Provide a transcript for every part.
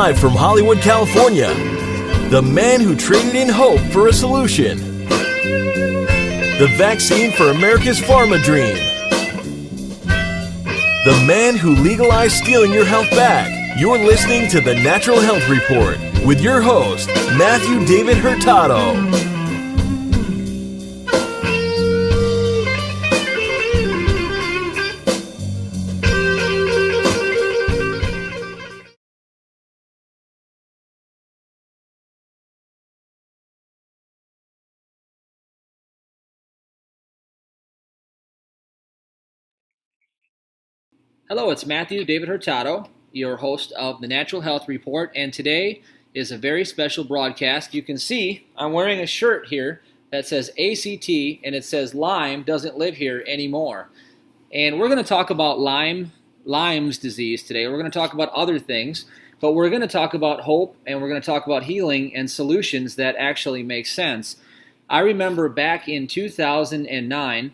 live from Hollywood, California, the man who traded in hope for a solution, the vaccine for America's pharma dream, the man who legalized stealing your health back. You're listening to The Natural Health Report with your host, Matthew David Hurtado. Hello, it's Matthew David Hurtado, your host of The Natural Health Report, and today is a very special broadcast. You can see I'm wearing a shirt here that says ACT, and it says Lyme doesn't live here anymore. And we're going to talk about Lyme's disease today. We're going to talk about other things, but we're going to talk about hope, and we're going to talk about healing and solutions that actually make sense. I remember back in 2009,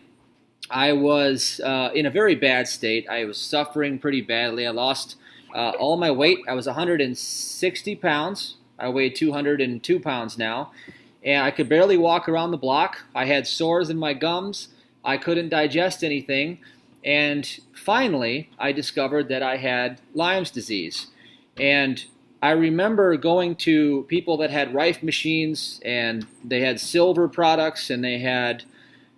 I was in a very bad state. I was suffering pretty badly. I lost all my weight. I was 160 pounds. I weigh 202 pounds now. And I could barely walk around the block. I had sores in my gums. I couldn't digest anything. And finally, I discovered that I had Lyme's disease. And I remember going to people that had Rife machines, and they had silver products, and they had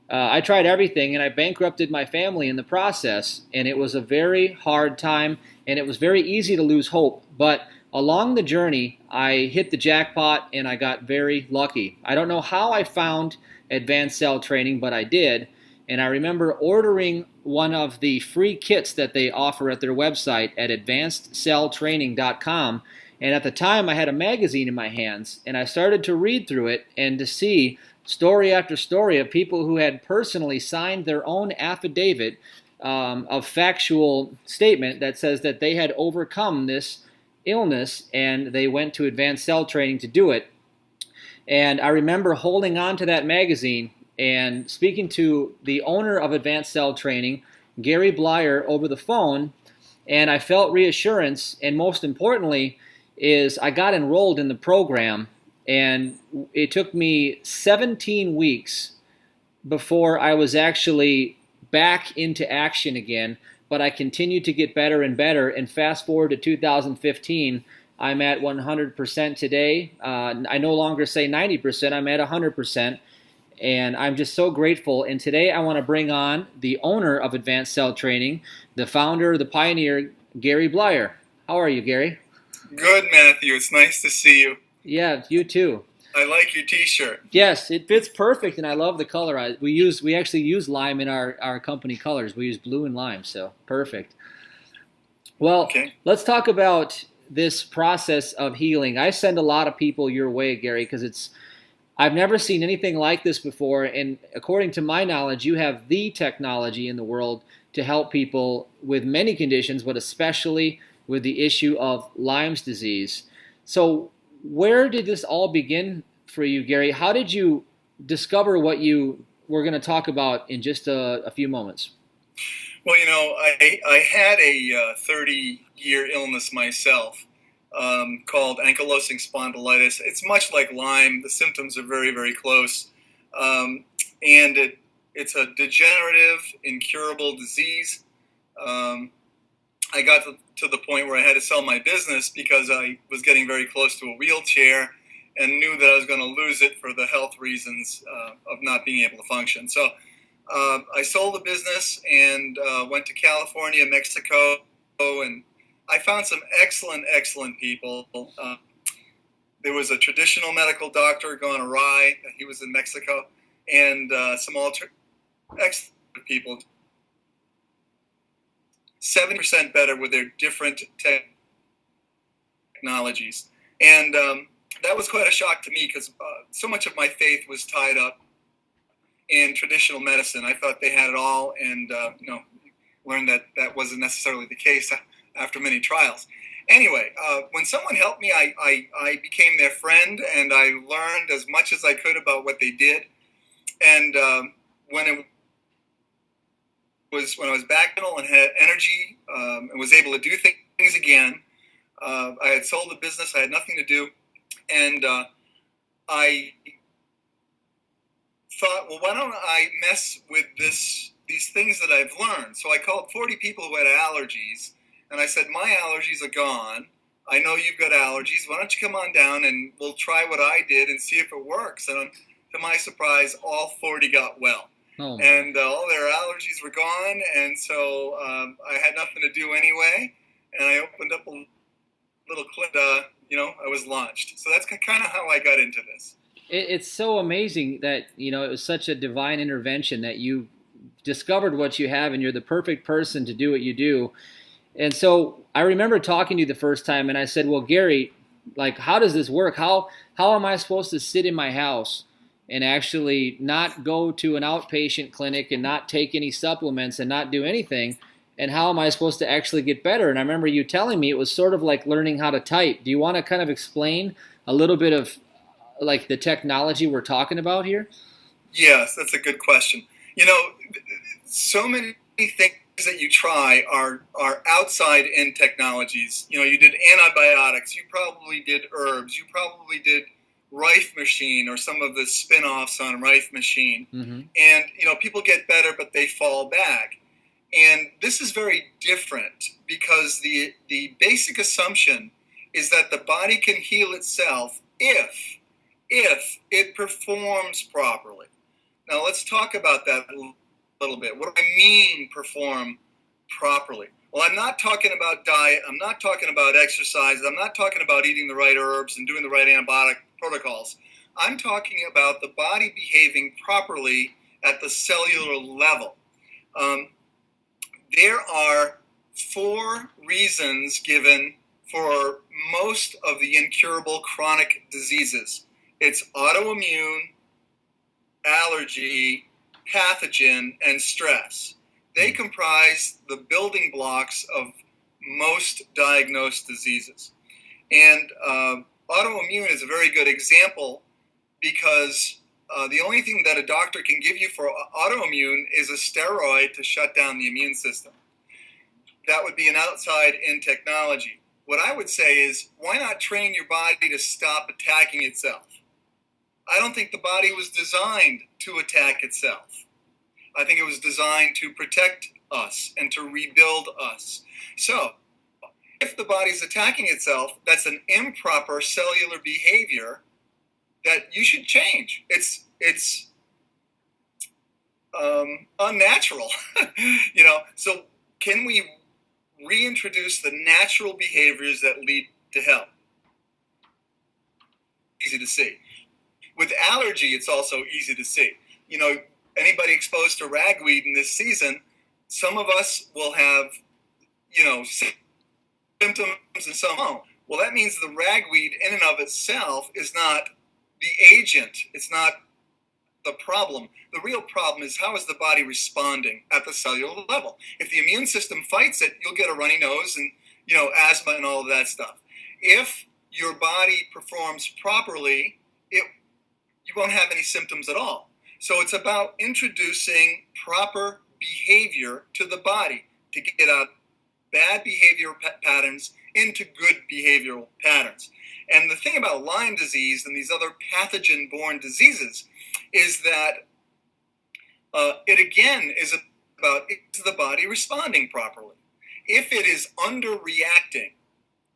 I tried everything, and I bankrupted my family in the process, and it was a very hard time, and it was very easy to lose hope. But along the journey, I hit the jackpot, and I got very lucky. I don't know how I found advanced cell training, but I did, and I remember ordering one of the free kits that they offer at their website at advancedcelltraining.com, and at the time I had a magazine in my hands, and I started to read through it and to see story after story of people who had personally signed their own affidavit of factual statement that says that they had overcome this illness and they went to advanced cell training to do it. And I remember holding on to that magazine and speaking to the owner of Advanced Cell Training, Gary Blier, over the phone, and I felt reassurance, and most importantly is I got enrolled in the program. And it took me 17 weeks before I was actually back into action again, but I continued to get better and better. And fast forward to 2015, I'm at 100% today. I no longer say 90%, I'm at 100%. And I'm just so grateful. And today I want to bring on the owner of Advanced Cell Training, the founder, the pioneer, Gary Blier. How are you, Gary? Good, Matthew. It's nice to see you. Yeah, you too. I like your T-shirt. Yes, it fits perfect, and I love the color. We actually use lime in our company colors. We use blue and lime, so perfect. Well, okay. Let's talk about this process of healing. I send a lot of people your way, Gary, because I've never seen anything like this before, and according to my knowledge, you have the technology in the world to help people with many conditions, but especially with the issue of Lyme's disease. So where did this all begin for you, Gary? How did you discover what you were going to talk about in just a few moments? Well, I had a 30-year illness myself called ankylosing spondylitis. It's much like Lyme. The symptoms are very, very close. And it's a degenerative, incurable disease. I got to the point where I had to sell my business because I was getting very close to a wheelchair and knew that I was going to lose it for the health reasons of not being able to function. So I sold the business and went to California, Mexico, and I found some excellent people. There was a traditional medical doctor gone awry. He was in Mexico, and some excellent people. 70% better with their different technologies. And that was quite a shock to me because so much of my faith was tied up in traditional medicine. I thought they had it all, and learned that that wasn't necessarily the case after many trials. Anyway, when someone helped me, I became their friend, and I learned as much as I could about what they did. And when I was back and had energy and was able to do things again, I had sold the business. I had nothing to do. And I thought, well, why don't I mess with these things that I've learned? So I called 40 people who had allergies, and I said, my allergies are gone. I know you've got allergies. Why don't you come on down and we'll try what I did and see if it works? And to my surprise, all 40 got well. Oh, and all their allergies were gone. And so I had nothing to do anyway. And I opened up a little clip, I was launched. So that's kind of how I got into this. it's so amazing that, it was such a divine intervention that you discovered what you have and you're the perfect person to do what you do. And so I remember talking to you the first time and I said, well, Gary, like, how does this work? How am I supposed to sit in my house and actually not go to an outpatient clinic and not take any supplements and not do anything? And how am I supposed to actually get better? And I remember you telling me it was sort of like learning how to type. Do you want to kind of explain a little bit of like the technology we're talking about here? Yes, that's a good question. So many things that you try are outside in technologies. You did antibiotics, you probably did herbs, you probably did Rife Machine or some of the spin-offs on Rife Machine. Mm-hmm. And, people get better, but they fall back. And this is very different because the basic assumption is that the body can heal itself if it performs properly. Now let's talk about that a little bit. What do I mean perform properly? Well, I'm not talking about diet. I'm not talking about exercise. I'm not talking about eating the right herbs and doing the right antibiotic protocols. I'm talking about the body behaving properly at the cellular level. There are 4 reasons given for most of the incurable chronic diseases. It's autoimmune, allergy, pathogen, and stress. They comprise the building blocks of most diagnosed diseases. And autoimmune is a very good example because the only thing that a doctor can give you for autoimmune is a steroid to shut down the immune system. That would be an outside-in technology. What I would say is, why not train your body to stop attacking itself? I don't think the body was designed to attack itself. I think it was designed to protect us and to rebuild us. So, if the body's attacking itself, that's an improper cellular behavior that you should change. It's unnatural, So, can we reintroduce the natural behaviors that lead to health? Easy to see. With allergy, it's also easy to see. Anybody exposed to ragweed in this season, some of us will have, symptoms and some won't. Well, that means the ragweed in and of itself is not the agent. It's not the problem. The real problem is, how is the body responding at the cellular level? If the immune system fights it, you'll get a runny nose and, asthma and all of that stuff. If your body performs properly, you won't have any symptoms at all. So it's about introducing proper behavior to the body to get out bad behavioral patterns into good behavioral patterns. And the thing about Lyme disease and these other pathogen-borne diseases is that it again is about, is the body responding properly? If it is underreacting,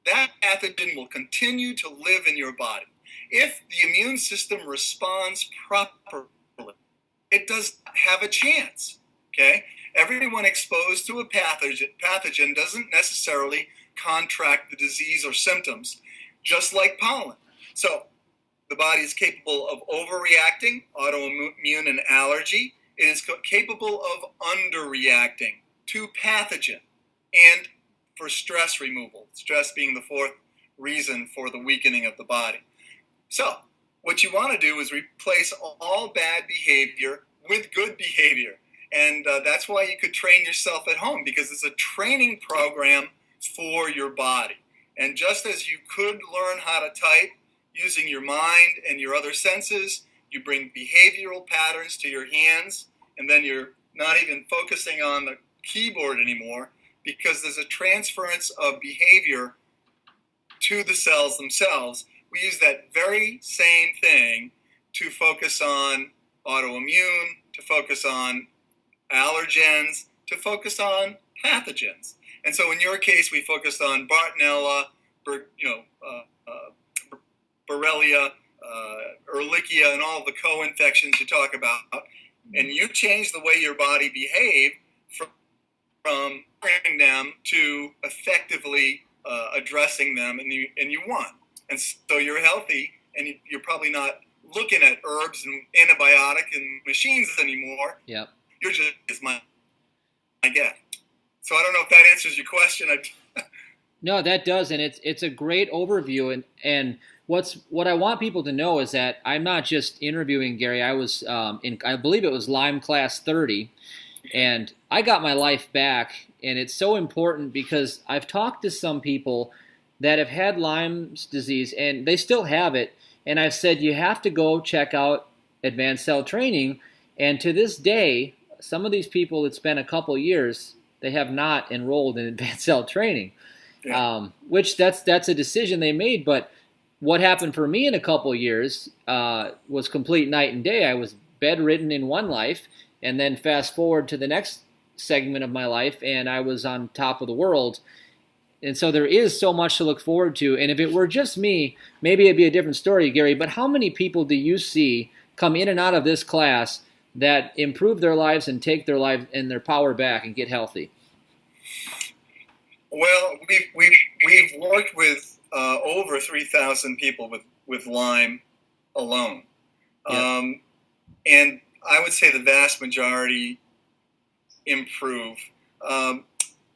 that pathogen will continue to live in your body. If the immune system responds properly, it does not have a chance, okay? Everyone exposed to a pathogen doesn't necessarily contract the disease or symptoms, just like pollen. So the body is capable of overreacting, autoimmune and allergy. It is capable of underreacting to pathogen and for stress removal, stress being the 4th reason for the weakening of the body. So what you want to do is replace all bad behavior with good behavior. And that's why you could train yourself at home, because it's a training program for your body. And just as you could learn how to type using your mind and your other senses, you bring behavioral patterns to your hands, and then you're not even focusing on the keyboard anymore, because there's a transference of behavior to the cells themselves. We use that very same thing to focus on autoimmune, to focus on allergens, to focus on pathogens. And so in your case, we focused on Bartonella, Borrelia, Ehrlichia, and all the co-infections you talk about. And you change the way your body behaves from bringing them to effectively addressing them, and you won. And so you're healthy, and you're probably not looking at herbs and antibiotic and machines anymore. Yep. You're just, it's my guess. So I don't know if that answers your question. No, that does, and it's a great overview. And what I want people to know is that I'm not just interviewing Gary. I was I believe it was Lyme class 30, and I got my life back. And it's so important because I've talked to some people that have had Lyme's disease, and they still have it. And I've said, you have to go check out Advanced Cell Training. And to this day, some of these people, it's been a couple years, they have not enrolled in Advanced Cell Training, which that's a decision they made. But what happened for me in a couple years was complete night and day. I was bedridden in one life, and then fast forward to the next segment of my life, and I was on top of the world. And so there is so much to look forward to. And if it were just me, maybe it'd be a different story, Gary. But how many people do you see come in and out of this class that improve their lives and take their life and their power back and get healthy? Well, we've worked with over 3,000 people with Lyme alone. Yeah. And I would say the vast majority improve.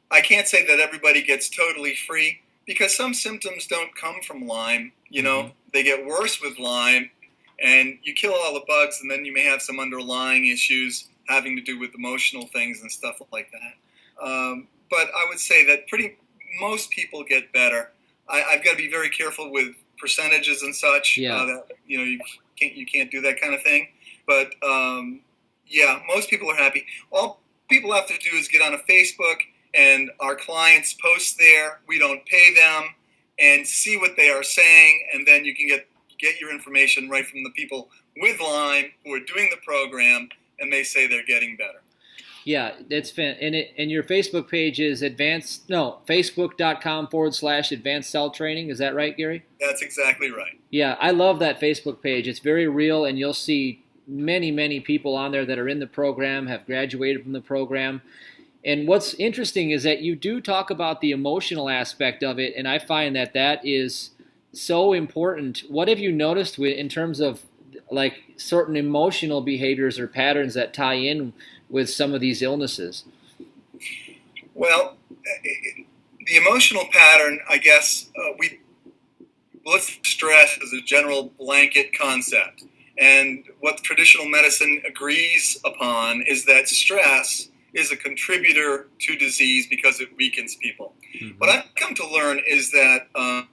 I can't say that everybody gets totally free because some symptoms don't come from Lyme. You know, they get worse with Lyme, and you kill all the bugs, and then you may have some underlying issues having to do with emotional things and stuff like that. But I would say that most people get better. I've got to be very careful with percentages and such. Yeah. You can't do that kind of thing. But yeah, most people are happy. All people have to do is get on a Facebook, and our clients post there. We don't pay them, and see what they are saying, and then you can get your information right from the people with Lyme who are doing the program, and they say they're getting better. Yeah, that's and your Facebook page is facebook.com/advanced cell training. Is that right, Gary? That's exactly right. Yeah, I love that Facebook page. It's very real, and you'll see many, many people on there that are in the program, have graduated from the program. And what's interesting is that you do talk about the emotional aspect of it, and I find that is so important. What have you noticed in terms of like certain emotional behaviors or patterns that tie in with some of these illnesses? Well, the emotional pattern, I guess, let's stress as a general blanket concept. And what traditional medicine agrees upon is that stress is a contributor to disease because it weakens people. Mm-hmm. What I've come to learn is that a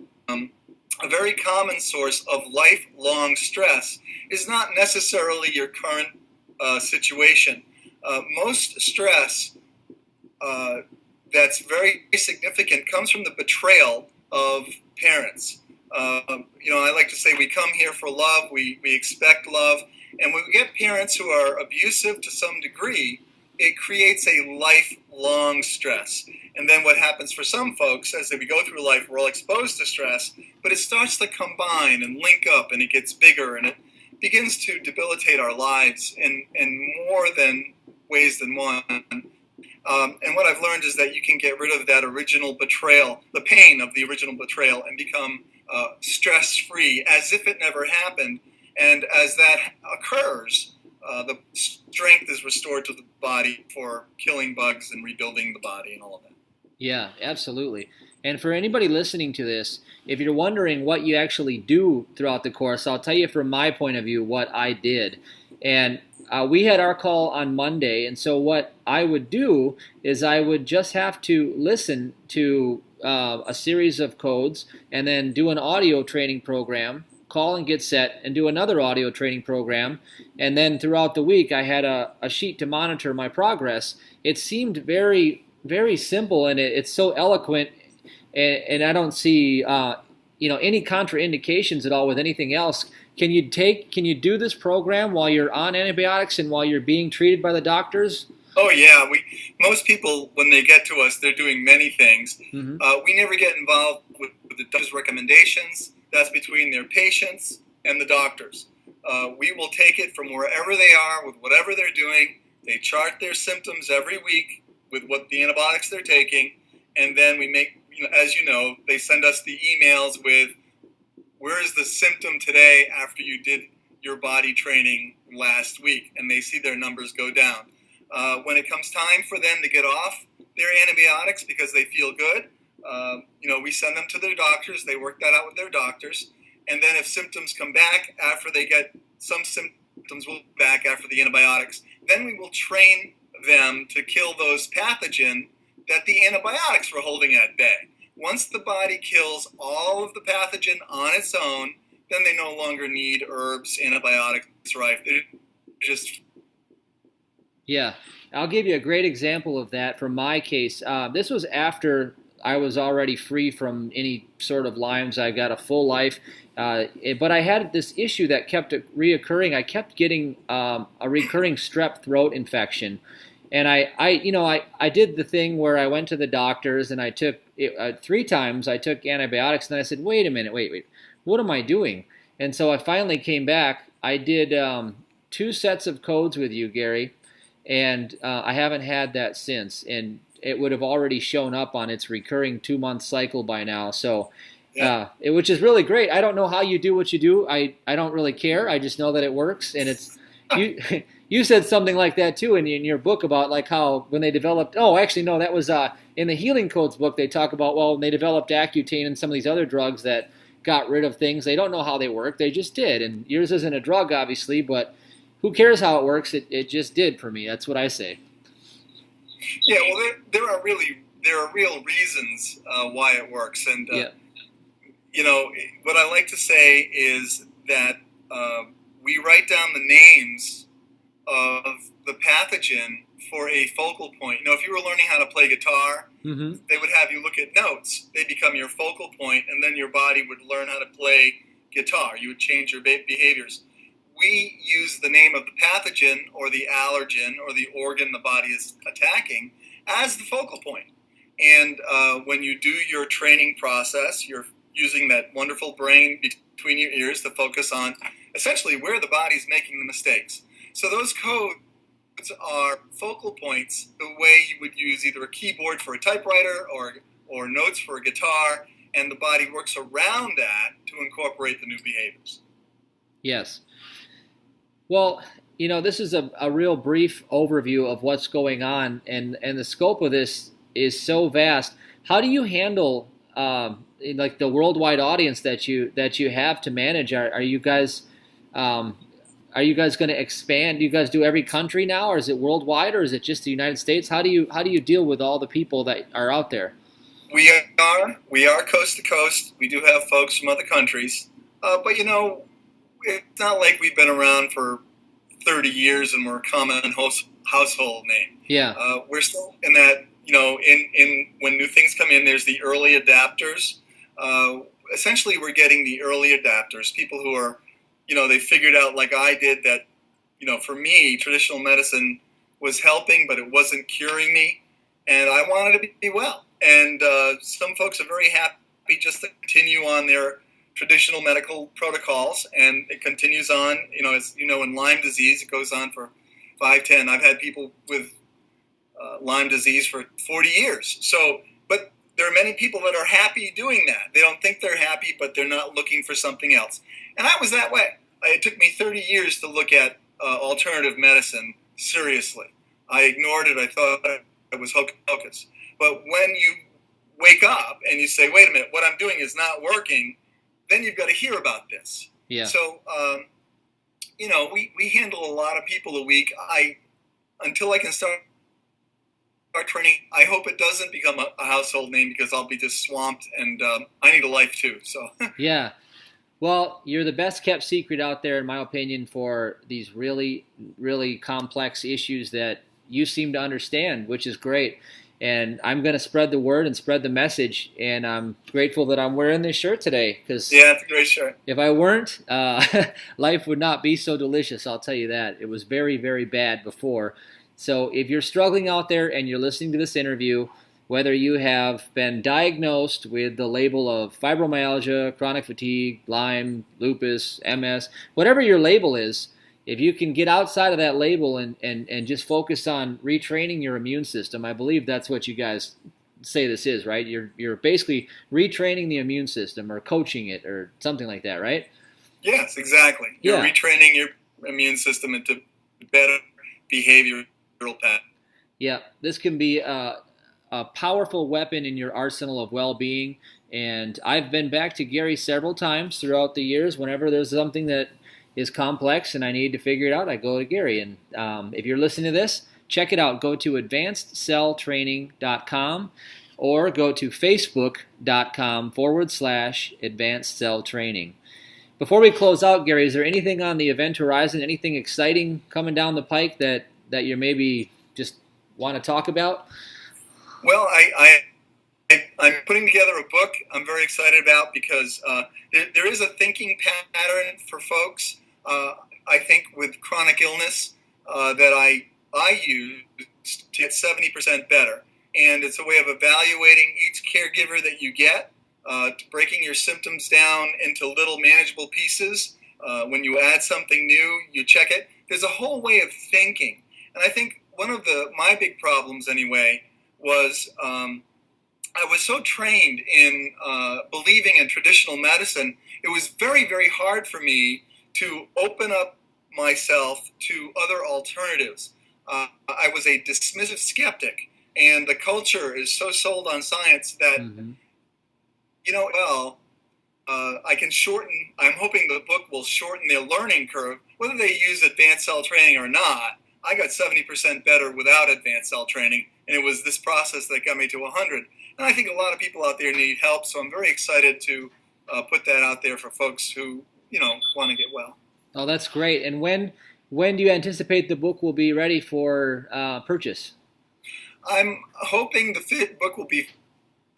very common source of lifelong stress is not necessarily your current situation. Most stress that's very significant comes from the betrayal of parents. I like to say we come here for love, we expect love, and when we get parents who are abusive to some degree, it creates a lifelong stress. And then what happens for some folks, as we go through life, we're all exposed to stress, but it starts to combine and link up, and it gets bigger, and it begins to debilitate our lives in more than ways than one. And what I've learned is that you can get rid of that original betrayal, the pain of the original betrayal, and become stress-free as if it never happened. And as that occurs, the strength is restored to the body for killing bugs and rebuilding the body and all of that. Yeah, absolutely. And for anybody listening to this, if you're wondering what you actually do throughout the course, I'll tell you from my point of view what I did. And we had our call on Monday, and so what I would do is I would just have to listen to a series of codes and then do an audio training program, call and get set, and do another audio training program. And then throughout the week, I had a sheet to monitor my progress. It seemed very, very simple, and it's so eloquent, and I don't see any contraindications at all with anything else. Can you do this program while you're on antibiotics and while you're being treated by the doctors? Oh yeah, most people when they get to us, they're doing many things. Mm-hmm. We never get involved with the doctor's recommendations. That's between their patients and the doctors. We will take it from wherever they are with whatever they're doing. They chart their symptoms every week with what the antibiotics they're taking, and then we make, as you know, they send us the emails with where is the symptom today after you did your body training last week, and they see their numbers go down. When it comes time for them to get off their antibiotics because they feel good, we send them to their doctors. They work that out with their doctors. And then if symptoms come back after they get some symptoms will back after the antibiotics, then we will train them to kill those pathogen that the antibiotics were holding at bay. Once the body kills all of the pathogen on its own, then they no longer need herbs, antibiotics, right? They're just... Yeah, I'll give you a great example of that from my case. This was after I was already free from any sort of Lyme's. I got a full life, but I had this issue that kept reoccurring. I kept getting a recurring strep throat infection, and I did the thing where I went to the doctors and I took 3 times. I took antibiotics, and I said, wait a minute, wait, what am I doing? And so I finally came back. I did 2 sets of codes with you, Gary. And I haven't had that since, and it would have already shown up on its recurring 2-month cycle by now. So, which is really great. I don't know how you do what you do. I don't really care. I just know that it works, and it's you. You said something like that too in your book about like how when they developed. Oh, actually, no, that was in the Healing Codes book. They talk about when they developed Accutane and some of these other drugs that got rid of things. They don't know how they work. They just did. And yours isn't a drug, obviously, but who cares how it works? It just did for me. That's what I say. Yeah, well, there are real reasons why it works, and what I like to say is that we write down the names of the pathogen for a focal point. If you were learning how to play guitar, mm-hmm. they would have you look at notes. They become your focal point, and then your body would learn how to play guitar. You would change your behaviors. We use the name of the pathogen or the allergen or the organ the body is attacking as the focal point. And when you do your training process, you're using that wonderful brain between your ears to focus on essentially where the body's making the mistakes. So those codes are focal points the way you would use either a keyboard for a typewriter or notes for a guitar, and the body works around that to incorporate the new behaviors. Yes. Well, this is a real brief overview of what's going on, and the scope of this is so vast. How do you handle like the worldwide audience that you have to manage? Are you guys going to expand? Do you guys do every country now, or is it worldwide, or is it just the United States? How do you deal with all the people that are out there? We are coast to coast. We do have folks from other countries, but it's not like we've been around for 30 years and we're a common household name. Yeah. We're still in that, in when new things come in, there's the early adapters. Essentially, we're getting the early adapters, people who are, they figured out like I did that, for me, traditional medicine was helping, but it wasn't curing me. And I wanted to be well. And some folks are very happy just to continue on their traditional medical protocols, and it continues on. As in Lyme disease, it goes on for 5, 10. I've had people with Lyme disease for 40 years. So, but there are many people that are happy doing that. They don't think they're happy, but they're not looking for something else. And I was that way. It took me 30 years to look at alternative medicine seriously. I ignored it. I thought it was hocus. But when you wake up and you say, wait a minute, what I'm doing is not working, then you've got to hear about this. Yeah. So, we handle a lot of people a week. Until I can start training, I hope it doesn't become a household name because I'll be just swamped, and I need a life too. So. Yeah. Well, you're the best kept secret out there, in my opinion, for these really, really complex issues that you seem to understand, which is great. And I'm going to spread the word and spread the message. And I'm grateful that I'm wearing this shirt today, because it's a great shirt. If I weren't, life would not be so delicious. I'll tell you that. It was very, very bad before. So if you're struggling out there and you're listening to this interview, whether you have been diagnosed with the label of fibromyalgia, chronic fatigue, Lyme, lupus, MS, whatever your label is, if you can get outside of that label and just focus on retraining your immune system, I believe that's what you guys say this is, right? You're basically retraining the immune system or coaching it or something like that, right? Yes, exactly. You're retraining your immune system into better behavioral pattern. Yeah, this can be a powerful weapon in your arsenal of well-being. And I've been back to Gary several times throughout the years. Whenever there's something that is complex and I need to figure it out, I go to Gary. And if you're listening to this, check it out. Go to advancedcelltraining.com or go to facebook.com/advancedcelltraining. Before we close out, Gary, is there anything on the event horizon, anything exciting coming down the pike that you maybe just want to talk about? Well, I'm putting together a book I'm very excited about because there is a thinking pattern for folks, I think, with chronic illness that I use to get 70% better. And it's a way of evaluating each caregiver that you get, breaking your symptoms down into little manageable pieces. When you add something new, you check it. There's a whole way of thinking. And I think one of my big problems anyway was I was so trained in believing in traditional medicine, it was very, very hard for me to open up myself to other alternatives. I was a dismissive skeptic, and the culture is so sold on science that, I can shorten, I'm hoping the book will shorten their learning curve, whether they use advanced cell training or not. I got 70% better without advanced cell training, and it was this process that got me to 100. And I think a lot of people out there need help, so I'm very excited to put that out there for folks who, want to get well. Oh, that's great. And when do you anticipate the book will be ready for purchase? I'm hoping the book will be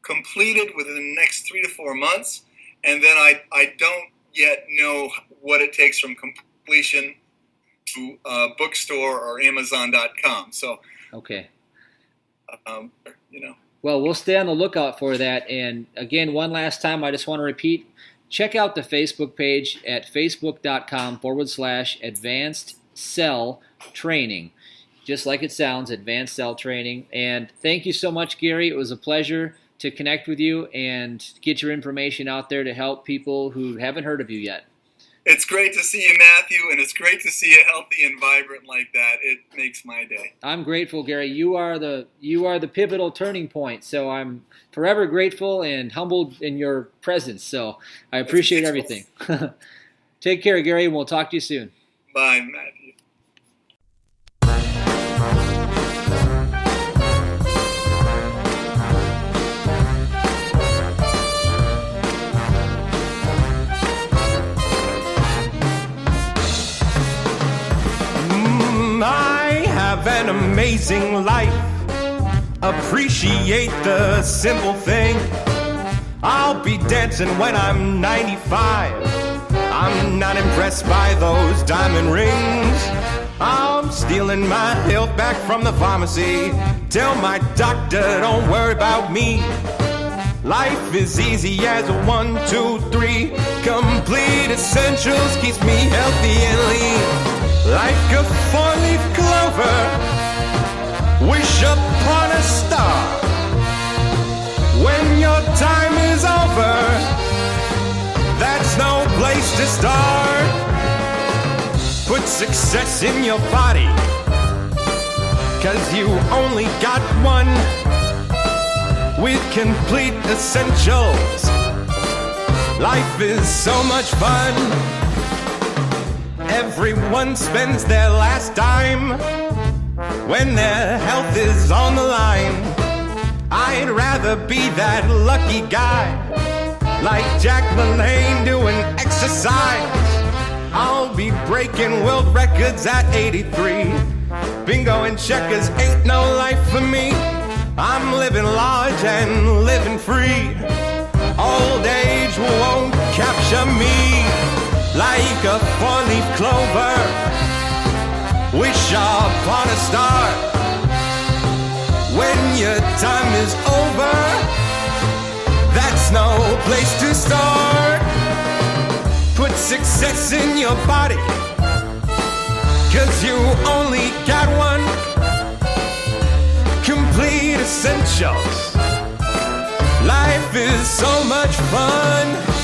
completed within the next 3 to 4 months, and then I don't yet know what it takes from completion to bookstore or Amazon.com. So, okay. Well, we'll stay on the lookout for that. And again, one last time, I just want to repeat, check out the Facebook page at facebook.com/advanced cell training. Just like it sounds, advanced cell training. And thank you so much, Gary. It was a pleasure to connect with you and get your information out there to help people who haven't heard of you yet. It's great to see you, Matthew, and it's great to see you healthy and vibrant like that. It makes my day. I'm grateful, Gary. You are the pivotal turning point. So I'm forever grateful and humbled in your presence. So I appreciate everything. Take care, Gary, and we'll talk to you soon. Bye, Matthew. I have an amazing life. Appreciate the simple thing. I'll be dancing when I'm 95. I'm not impressed by those diamond rings. I'm stealing my health back from the pharmacy. Tell my doctor, don't worry about me. Life is easy as a 1, 2, 3. Complete essentials keeps me healthy and lean. Like a 4-leaf clover, wish upon a star. When your time is over, that's no place to start. Put success in your body, 'cause you only got one. With complete essentials, life is so much fun. Everyone spends their last dime when their health is on the line. I'd rather be that lucky guy, like Jack LaLanne doing exercise. I'll be breaking world records at 83. Bingo and checkers ain't no life for me. I'm living large and living free. Old age won't capture me. Like a four-leaf clover, wish upon a star. When your time is over, that's no place to start. Put success in your body, 'cause you only got one. Complete essentials. Life is so much fun.